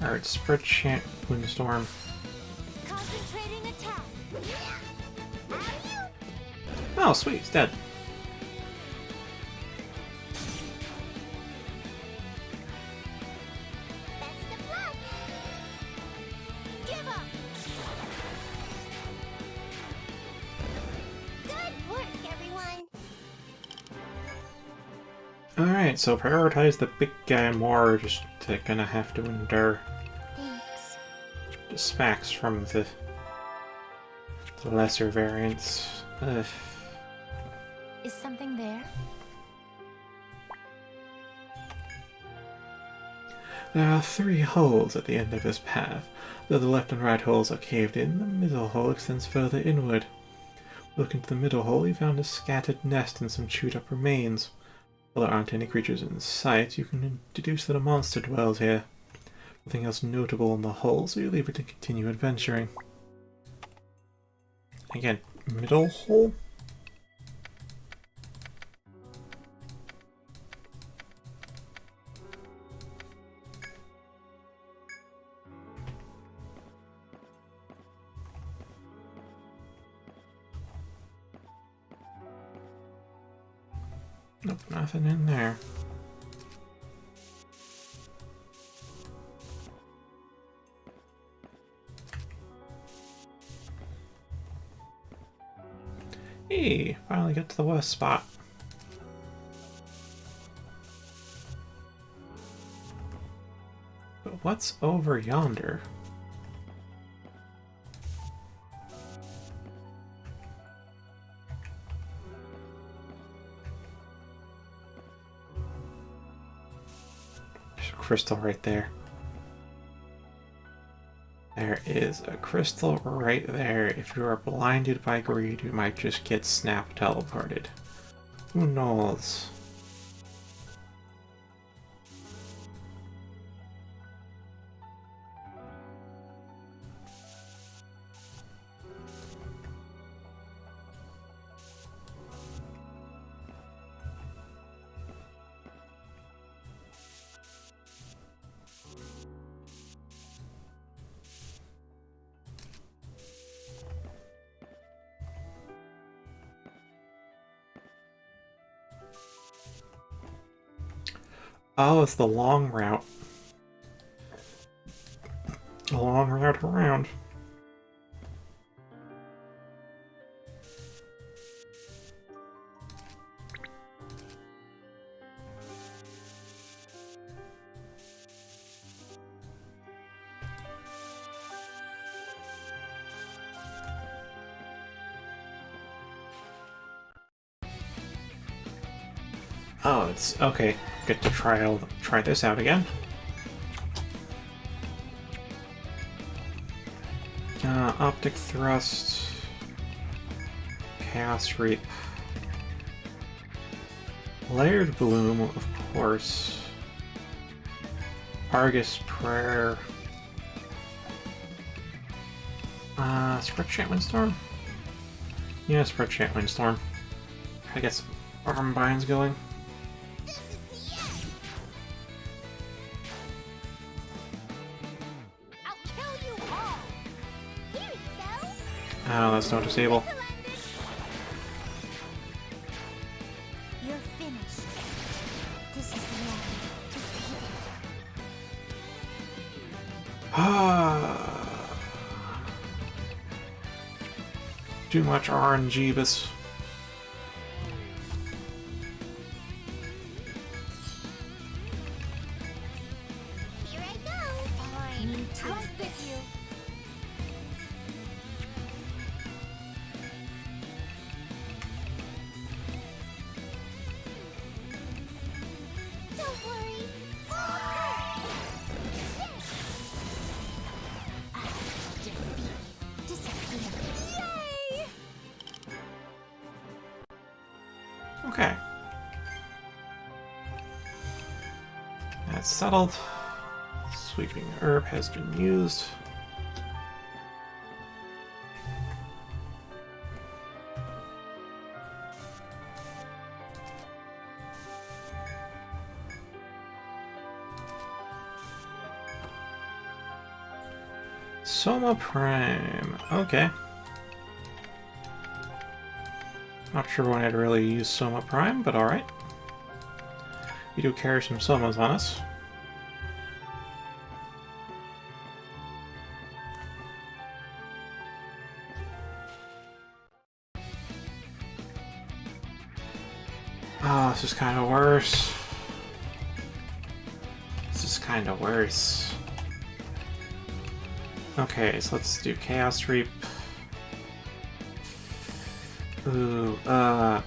Alright, spread chant, windstorm. Concentrating attack. Oh, sweet, it's dead. Best of luck. Give up. Good work, everyone. Alright, so prioritize the big guy more, just to gonna have to endure Thanks. the smacks from the lesser variants. Ugh. Is something there? There are 3 holes at the end of this path. Though the left and right holes are caved in, the middle hole extends further inward. Look into the middle hole, you found a scattered nest and some chewed up remains. While there aren't any creatures in sight, you can deduce that a monster dwells here. Nothing else notable in the hole, so you leave it to continue adventuring. Again, middle hole? Nope, nothing in there. Hey, finally got to the worst spot. But what's over yonder? There's a crystal right there. There is a crystal right there. If you are blinded by greed, you might just get snap teleported. Who knows? Oh, it's the long route. The long route around. Oh, it's okay. Get to try this out again. Optic thrust, chaos reap, layered bloom, of course. Argus prayer. Spread chant windstorm. Yeah, spread chant windstorm. I get some arm binds going. Oh, that's not disable. You're finished. This is the end. Too much RNG, but Here I go. Fine. I'll spit you. Don't worry. Yay! okay. That's settled. Sweeping herb has been used. Soma Prime. Okay. Not sure when I'd really use Soma Prime, but alright. We do carry some Somas on us. Oh, this is kind of worse. This is kind of worse. Okay, so let's do Chaos Reap. Ooh, Mount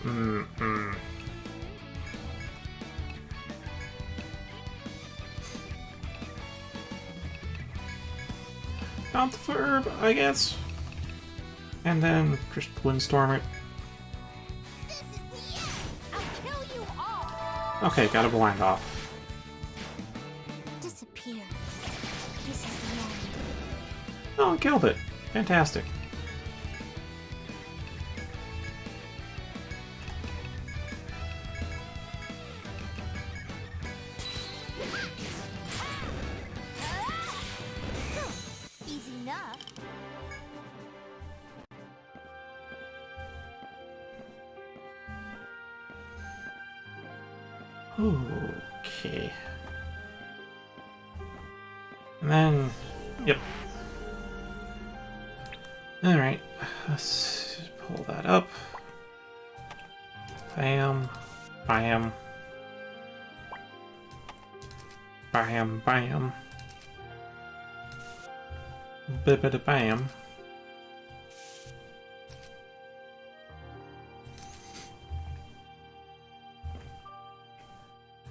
the Verb, I guess. And then just Windstorm it. This is the end. I'll kill you all. Okay, got a blind off. Disappear. This is the end. Oh, killed it. Fantastic. Easy enough. Okay. And then, yep. Alright, let's pull that up. Bam. Bam. Bam, bam. Bibbida bam.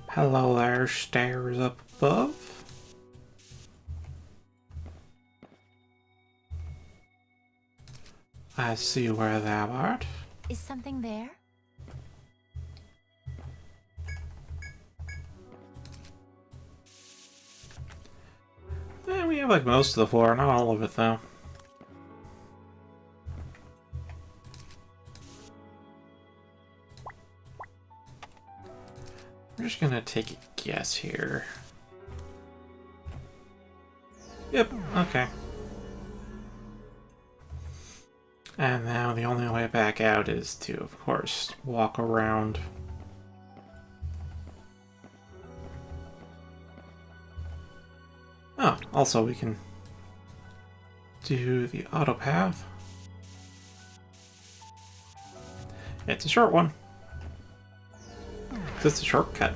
Hello there, stairs up above. I see where thou art. Is something there? We have like most of the floor, not all of it though. We're just gonna take a guess here. Yep, okay. And now the only way back out is to, of course, walk around. Oh, also we can do the auto path. It's a short one. It's a shortcut.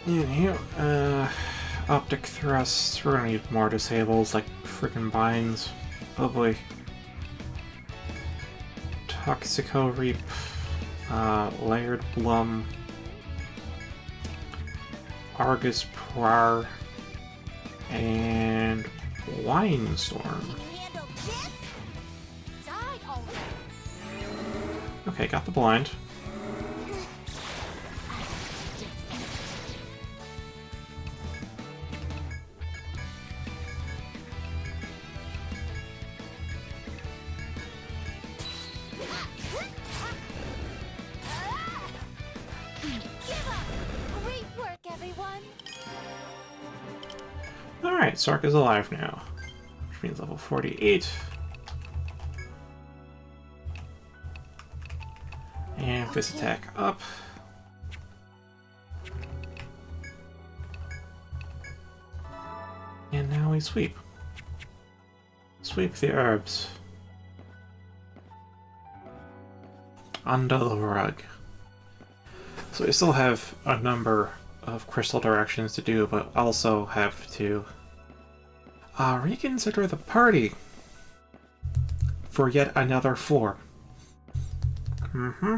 Yeah, optic thrusts. We're gonna need more disables like freaking binds. Oh boy. Toxico Reap. Layered Blum. Argus Prar. And Windstorm. Can you handle this? Die already. Okay, got the blind. Give up. Great work, everyone. Alright, Sark is alive now. Which means level 48. And fist attack up. And now we sweep. Sweep the herbs. Under the rug. So we still have a number of crystal directions to do, but also have to reconsider the party for yet another floor. Mm-hmm.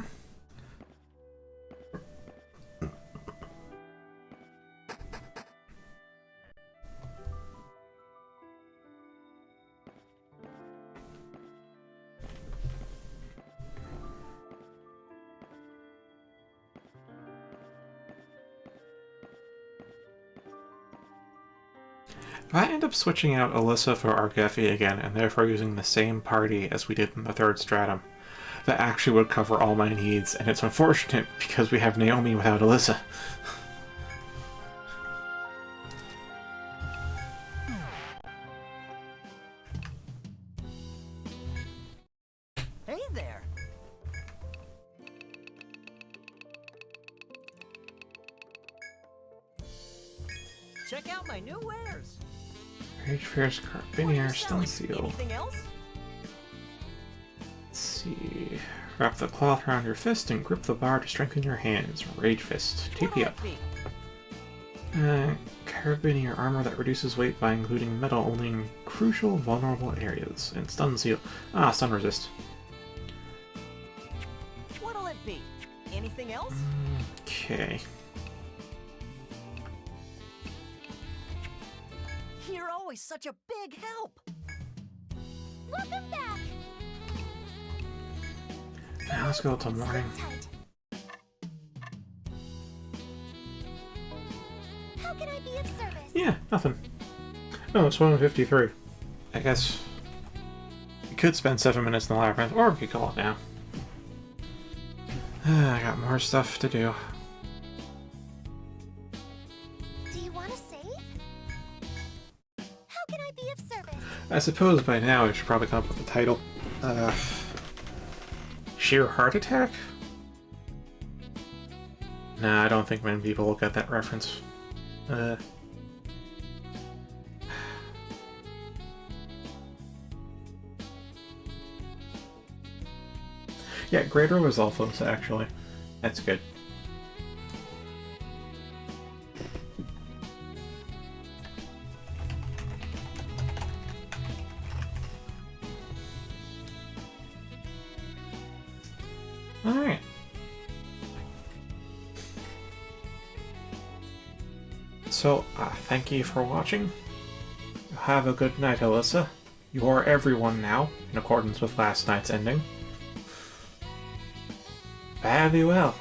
If I end up switching out Alyssa for Argefi again, and therefore using the same party as we did in the third stratum, that actually would cover all my needs, and it's unfortunate because we have Naomi without Alyssa. Hey there. Check out my new wares. Rage Fierce Carabinier Stun Seal. Anything else? Let's see. Wrap the cloth around your fist and grip the bar to strengthen your hands. Rage Fist. TP up. Carabinier armor that reduces weight by including metal only in crucial vulnerable areas. And Stun Seal. Ah, Stun Resist. What'll it be? Anything else? Okay. You're always such a big help. Welcome back. Now let's go till morning. Tight. How can I be of service? Yeah, nothing. Oh, it's 1:53. I guess we could spend 7 minutes in the labyrinth, or we could call it now. I got more stuff to do. Do you want to save? How can I be of service? I suppose by now I should probably come up with the title. Sheer Heart Attack? Nah, I don't think many people will get that reference. Yeah, Greater Lizalfos, actually. That's good. Alright. So, thank you for watching. Have a good night, Alyssa. You are everyone now, in accordance with last night's ending. Fare thee well.